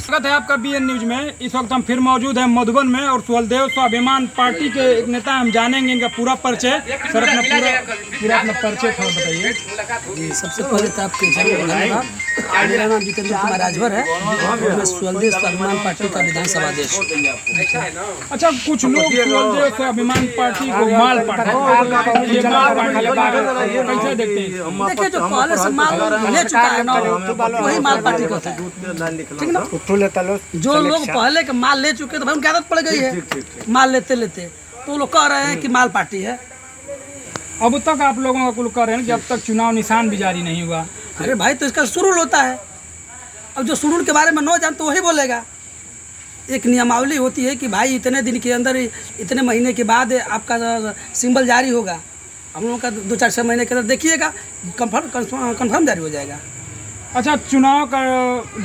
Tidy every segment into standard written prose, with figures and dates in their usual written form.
स्वागत है आपका बीएन न्यूज में। इस वक्त हम फिर मौजूद हैं मधुबन में और सुहलदेव स्वाभिमान पार्टी के एक नेता हम जानेंगे इनका पूरा परिचय। सर अपना अपना परिचय थोड़ा बताइए। जी, सबसे पहले तो आपके धन्यवाद। मेरा नाम जितेंद्र कुमार राजभर है और मैं सुहलदेव स्वाभिमान पार्टी का विधानसभा अध्यक्ष हूँ। अच्छा, कुछ लोग सुहलदेव स्वाभिमान पार्टी को माल पार्टी कैसे देखते हैं? देखिए, जो पहले से माल ले चुका है ना वही माल पार्टी का होता है, ठीक ना। जो लोग पहले के माल ले चुके तो भाई उनकी आदत पड़ गई है माल लेते लेते, तो लोग कह रहे हैं कि माल पार्टी है। अब तक आप लोगों का कुल कह रहे हैं कि अब तक चुनाव निशान भी जारी नहीं हुआ। अरे भाई, तो इसका शुरू होता है। अब जो शुरू के बारे में न जान तो वही बोलेगा। एक नियमावली होती है कि भाई इतने दिन के अंदर, इतने महीने के बाद आपका सिंबल जारी होगा। हम लोगों का 2-4-6 महीने के अंदर देखिएगा कंफर्म जारी हो जाएगा। अच्छा, चुनाव का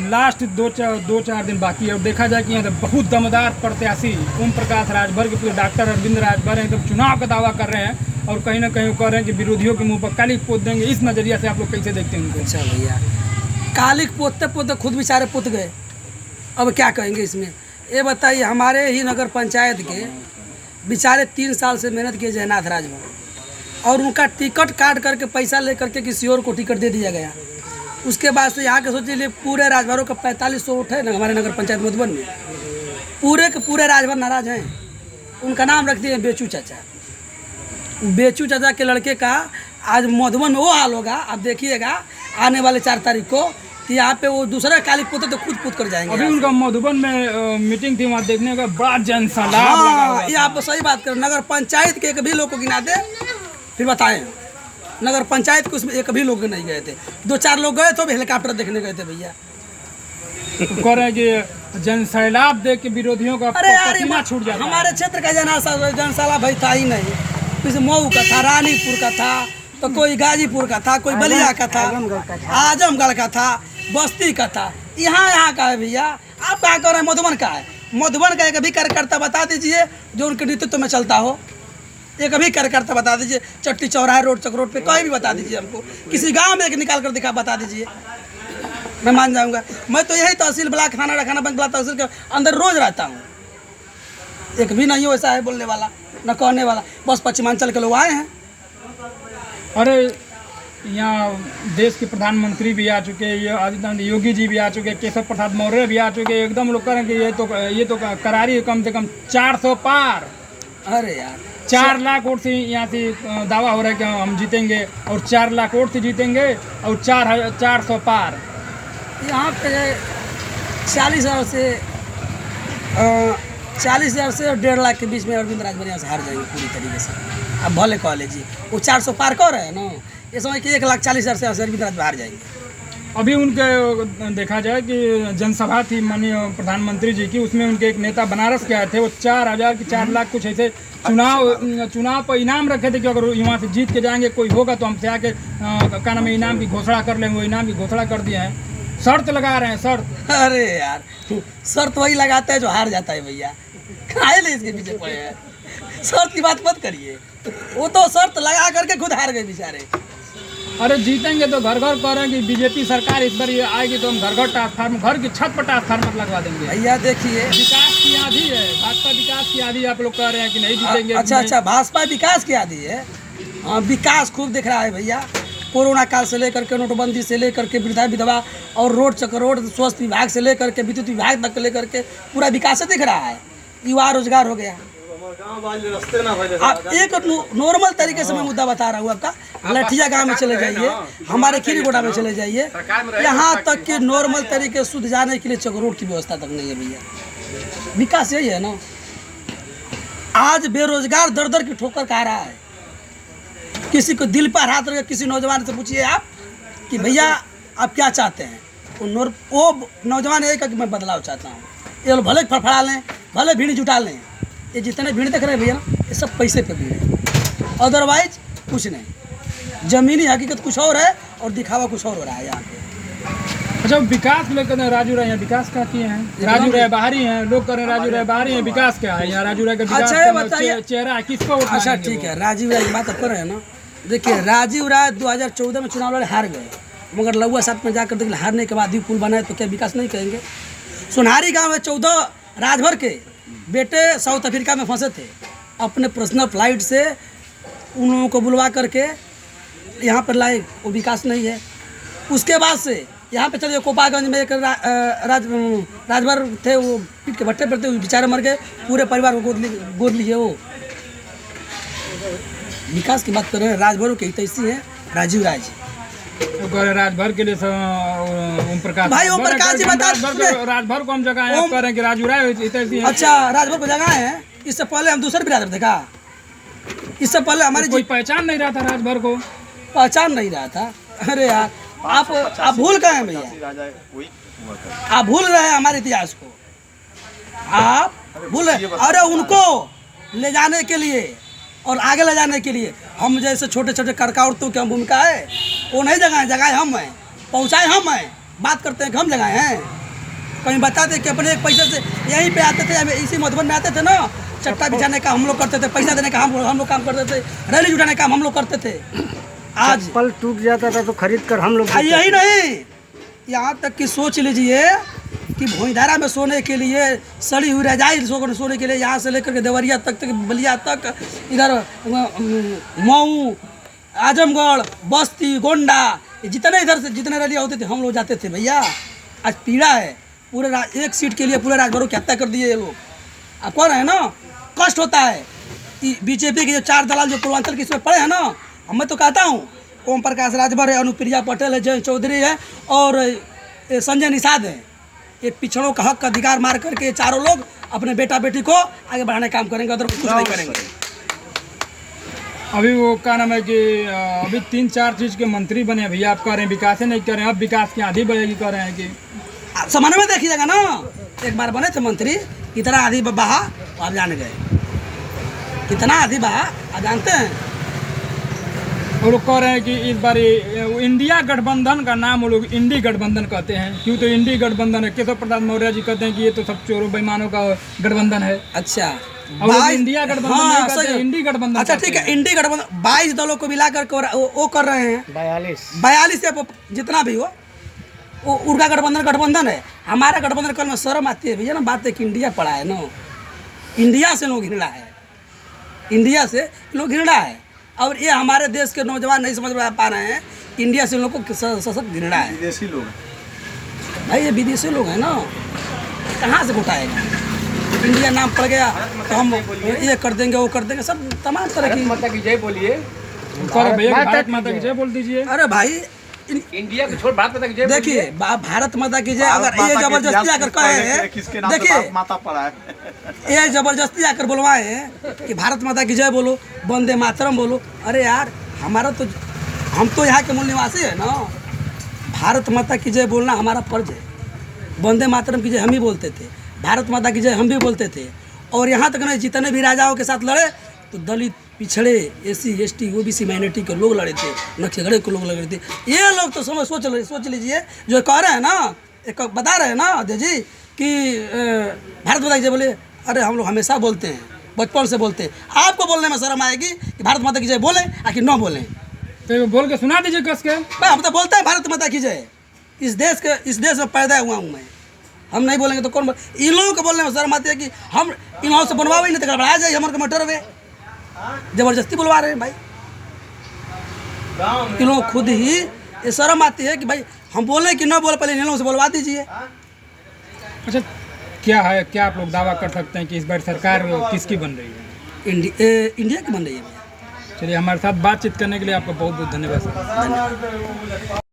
लास्ट 2-4 दिन बाकी है और देखा जाए कि यहाँ बहुत दमदार प्रत्याशी ओम प्रकाश राजभर के डॉक्टर अरविंद राजभर हैं, एकदम चुनाव का दावा कर रहे हैं और कहीं ना कहीं कह रहे हैं कि विरोधियों के मुंह पर कालिक पोत देंगे। इस नज़रिया से आप लोग कैसे देखते हैं उनको? अच्छा भैया, कालिक पोतते पोतते खुद बेचारे पुत गए, अब क्या कहेंगे इसमें? ये बताइए, हमारे ही नगर पंचायत के बेचारे 3 साल से मेहनत किए जयनाथ राजभर और उनका टिकट काट करके पैसा ले करके किसी और को टिकट दे दिया गया। उसके बाद से यहाँ के सोचिए पूरे राजभरों का 4500 वोट है ना हमारे नगर पंचायत मधुबन में, पूरे के पूरे राजभर नाराज हैं। उनका नाम रख दिए बेचू चाचा। बेचू चाचा के लड़के का आज मधुबन में वो हाल होगा। आप देखिएगा आने वाले 4 तारीख को कि यहाँ पे वो दूसरा कालिक पोते तो खुद कूद कर जाएंगे। अभी उनका मधुबन में मीटिंग थी, वहाँ देखने का बड़ा जनसैलाब लगा हुआ था। ये आप सही बात करें। नगर पंचायत के एक भी लोग को गिना दे फिर बताएं। नगर पंचायत को उसमें एक भी लोग नहीं गए थे। 2-4 लोग गए तो हेलीकॉप्टर देखने गए थे भैया। कह रहे हैं कि जनसैलाब देख के विरोधियों का पसीना छूट जाता है। हमारे क्षेत्र का जनसैलाब भाई था ही नहीं। किसी मऊ का था, रानीपुर का था, तो कोई गाजीपुर का था, कोई बलिया का था, आजमगढ़ का था, बस्ती का था। यहाँ का है भैया। आप क्या कर रहे हैं? मधुबन का है। मधुबन का एक भी कार्यकर्ता बता दीजिए जो उनके नेतृत्व में चलता हो। एक भी कार्यकर्ता बता दीजिए, चट्टी चौराहे रोड चक रोड पे कहीं भी बता दीजिए हमको। किसी गांव में एक निकाल कर दिखा बता दीजिए, मैं मान जाऊंगा। मैं तो यही तहसील ब्लॉक थाना रखाना बंद ब्लॉक तहसील के अंदर रोज रहता हूँ। एक भी नहीं वैसा है बोलने वाला न कहने वाला। बस पश्चिमांचल के लोग आए हैं। अरे यहाँ देश के प्रधानमंत्री भी आ चुके, ये आदित्य योगी जी भी आ चुके, केशव प्रसाद मौर्य भी आ चुके। एकदम लोग कह रहे हैं कि ये तो करारी कम से कम 400 पार। अरे यार, 4 लाख वोट से यहाँ से दावा हो रहा है कि हम जीतेंगे और 4 लाख वोट से जीतेंगे और 400 पार। यहाँ पे 40,000 से 1.5 लाख के बीच में अरविंद राजभर यहाँ से हार जाएंगे पूरी तरीके से। अब भले कह लीजिए वो 400 पार कर रहे हैं ना, ये समझ कि 1,40,000 से अरविंद राजभर हार जाएंगे। अभी उनके देखा जाए कि जनसभा थी माननीय प्रधानमंत्री जी की, उसमें उनके एक नेता बनारस के आए थे। वो 4,000 की 4 लाख कुछ ऐसे चुनाव पर इनाम रखे थे कि अगर यहाँ से जीत के जाएंगे कोई होगा तो हमसे आके क्या नाम है इनाम की घोषणा कर लेंगे। वो इनाम की घोषणा कर दिया है। शर्त लगा रहे हैं, शर्त। अरे यार, शर्त वही लगाता है जो हार जाता है भैया। खाए ले इसके पीछे पड़े हैं। शर्त की बात मत करिए, वो तो शर्त लगा करके खुद हार गए बेचारे। अरे जीतेंगे तो घर घर कह रहे हैं कि बीजेपी सरकार इस बार आएगी तो हम घर घर ट्रांसफार्मर, घर की छत पर ट्रांसफार्मर लगवा देंगे। भैया देखिए, विकास की आंधी है, भाजपा विकास की आंधी। आप लोग कह रहे हैं कि नहीं जीतेंगे। अच्छा, भाजपा विकास की आंधी है। हाँ, विकास खूब दिख रहा है भैया। कोरोना काल से लेकर के, नोटबंदी से लेकर के, वृद्धा विधवा और रोड चक रोड, स्वास्थ्य विभाग से लेकर के, विद्युत विभाग तक लेकर के पूरा विकास दिख रहा है। युवा रोजगार हो गया। आप एक नॉर्मल तरीके से मैं मुद्दा बता रहा हूँ आपका। लठिया गांव में चले जाइए, हमारे खीरीगोड़ा में चले जाइए, यहाँ तक कि नॉर्मल तरीके शुद्ध जाने के लिए चक रोड की व्यवस्था तक नहीं है भैया। विकास यही है ना। आज बेरोजगार दर दर की ठोकर खा रहा है। किसी को दिल पर हाथ रखे, किसी नौजवान से पूछिए आप कि भैया आप क्या चाहते हैं, वो नौजवान यही कहा कि मैं बदलाव चाहता हूँ। ये लोग भले फड़फड़ा लें, भले भीड़ जुटा लें, ये जितने भीड़ देख रहे हैं भैया ना, ये सब पैसे पे भीड़ है, अदरवाइज कुछ नहीं। जमीनी हकीकत कुछ और है और दिखावा कुछ और हो रहा है यहाँ पे। अच्छा, विकास लेकर राजू राय यहाँ विकास क्या किए हैं? राजू राय बाहरी हैं, लोग कह रहे हैं राजू राय बाहरी हैं, विकास क्या है यहाँ? राजू राय का विकास चेहरा किसको? अच्छा ठीक है, राजीव राय की बात कर रहे हैं ना। देखिए, राजीव राय 2014 में चुनाव लड़े, हार गए, मगर लौआ साथ में जाकर देखिए हारने के बाद भी पुल बनाए तो क्या विकास नहीं कहेंगे? सोनारी गांव में 14 राजभर के बेटे साउथ अफ्रीका में फंसे थे। अपने पर्सनल फ्लाइट से उन लोगों को बुलवा करके यहाँ पर लाए, वो विकास नहीं है। उसके बाद से यहाँ पे चलिए कोपागंज में एक राजभर थे, वो पीट के भट्टे पर थे, बेचारे मर गए, पूरे परिवार को गोद लिए वो। विकास की बात कर रहे हैं, राजभरों के हितैषी हैं राजीव राय जी। राजभर के लिए ओम प्रकाश भाई ओम प्रकाश जी बता, राजभर को हम जगह है, आप कह रहे हैं कि राजू राय हितैषी हैं। अच्छा, राजभर को जगह है। इससे पहले हम दूसरे बिरादर थे का? इससे पहले हमारी कोई पहचान नहीं रहा था राजभर को, पहचान नहीं रहा था। अरे यार आप भूल गए हैं भैया, आप भूल रहे हैं हमारे इतिहास को, आप भूल रहे। अरे उनको ले जाने के लिए और आगे ले जाने के लिए हम जैसे छोटे छोटे करकाउतों की भूमिका है, वो नहीं जगाएं, जगाए हम हैं, पहुँचाए हम हैं, बात करते हैं कि हम जगाए हैं। कहीं बताते कि अपने एक पैसे से यहीं पे आते थे, इसी मधुबन में आते थे ना, चट्टा बिछाने का हम लोग करते थे, पैसा देने का हम लोग काम करते थे, रैली जुटाने का हम लोग करते थे। आज पल टूट जाता था तो खरीद कर हम लोग यही नहीं, यहाँ तक कि सोच लीजिए कि भोईधारा में सोने के लिए सड़ी हुई रजाई सोने के लिए यहाँ से लेकर के देवरिया तक बलिया तक, इधर मऊ, आजमगढ़, बस्ती, गोंडा, जितने इधर से जितने रैलियाँ होते थे हम लोग जाते थे भैया। आज पीड़ा है, पूरे एक सीट के लिए पूरे राजभरों की हत्या कर दिए ये लोग। आप कह रहे हैं ना, कष्ट होता है कि बीजेपी के जो 4 दलाल जो पूर्वांचल के इसमें पड़े हैं ना, मैं तो कहता हूँ ओम प्रकाश राजभर है, अनुप्रिया पटेल है, जय चौधरी है और संजय निषाद है। ये पिछड़ों का हक का अधिकार मार करके चारों लोग अपने बेटा बेटी को आगे बढ़ाने का काम करेंगे, अदर कुछ नहीं करेंगे। अभी वो क्या नाम है कि अभी 3-4 चीज़ के मंत्री बने भैया, आप कह रहे हैं विकास नहीं कर रहे हैं, अब विकास की आधी बढ़ेगी कह रहे हैं कि सामान्य में देखिएगा ना, एक बार बने थे मंत्री, कितना आधी बहा आप जान गए, कितना आधी बहा आप जानते हैं। वो लोग कह रहे हैं कि इस बार इंडिया गठबंधन का नाम वो लोग इंडी गठबंधन कहते हैं, क्यों? तो इंडी गठबंधन है, केशव प्रसाद मौर्य जी कहते हैं कि ये तो सब चोरों बेईमानों का गठबंधन है। अच्छा, इंडिया गठबंधन नहीं कहते हैं, इंडी गठबंधन। अच्छा ठीक है, इंडी गठबंधन 22 दलों को मिलाकर वो कर रहे हैं 42 जितना भी हो, वो उनका गठबंधन है। हमारा गठबंधन करने में शर्म आती है भैया ना, बात है कि इंडिया पड़ा है ना, इंडिया से लोग घृणा है, इंडिया से लोग घृणा है। और ये हमारे देश के नौजवान नहीं समझ पा रहे हैं, इंडिया से लोगों को सशक्त घृणा है। विदेशी लोग भाई ये विदेशी लोग हैं ना, कहाँ से घुटाएगा? इंडिया नाम पड़ गया तो हम ये कर देंगे, वो कर देंगे, सब तमाम तरह की। माता की जय बोलिए, भारत माता की जय बोल दीजिए। अरे भाई इंडिया को छोड़ भारत माता की जय। देखिए भारत माता की जय अगर ये जबरदस्ती आकर कहे, देखिए माता पड़ा है, ये जबरदस्ती आकर बुलवाए कि भारत माता की जय बोलो, वंदे मातरम बोलो। अरे यार हमारा तो, हम तो यहाँ के मूल निवासी है ना, भारत माता की जय बोलना हमारा फर्ज है। वंदे मातरम की जय हम ही बोलते थे, भारत माता की जय हम भी बोलते थे। और यहाँ तक ना जितने भी राजाओं के साथ लड़े तो दलित, पिछड़े, SC ST OBC माइनॉरिटी के लोग लड़े थे, नक्शेगढ़े के लोग लड़े थे। ये लोग तो सोच लीजिए, जो कह रहे हैं ना, एक बता रहे हैं ना अजय जी कि भारत माता की जय बोले। अरे हम लोग हमेशा बोलते हैं, बचपन से बोलते हैं। आपको बोलने में शर्म आएगी कि भारत माता की जय बोलें आखिर न बोलें? तो बोल के सुना दीजिए कस के। भाई हम तो बोलते हैं भारत माता की जय, इस देश में पैदा हुआ हूँ मैं, हम नहीं बोलेंगे तो कौन? इन लोगों को बोलने में शर्म आती है कि हम इन लोगों से बनवा ही नहीं, तो गड़बड़ा जाए हमारे मटर में, जबरदस्ती बुलवा रहे हैं भाई। इन लोग खुद ही ये शर्म आती है कि भाई हम बोले कि न बोले, पहले इन लोगों से बुलवा दीजिए। अच्छा क्या है, क्या आप लोग दावा कर सकते हैं कि इस बार सरकार किसकी बन रही है? इंडिया की बन रही है। चलिए, हमारे साथ बातचीत करने के लिए आपका बहुत बहुत धन्यवाद सर।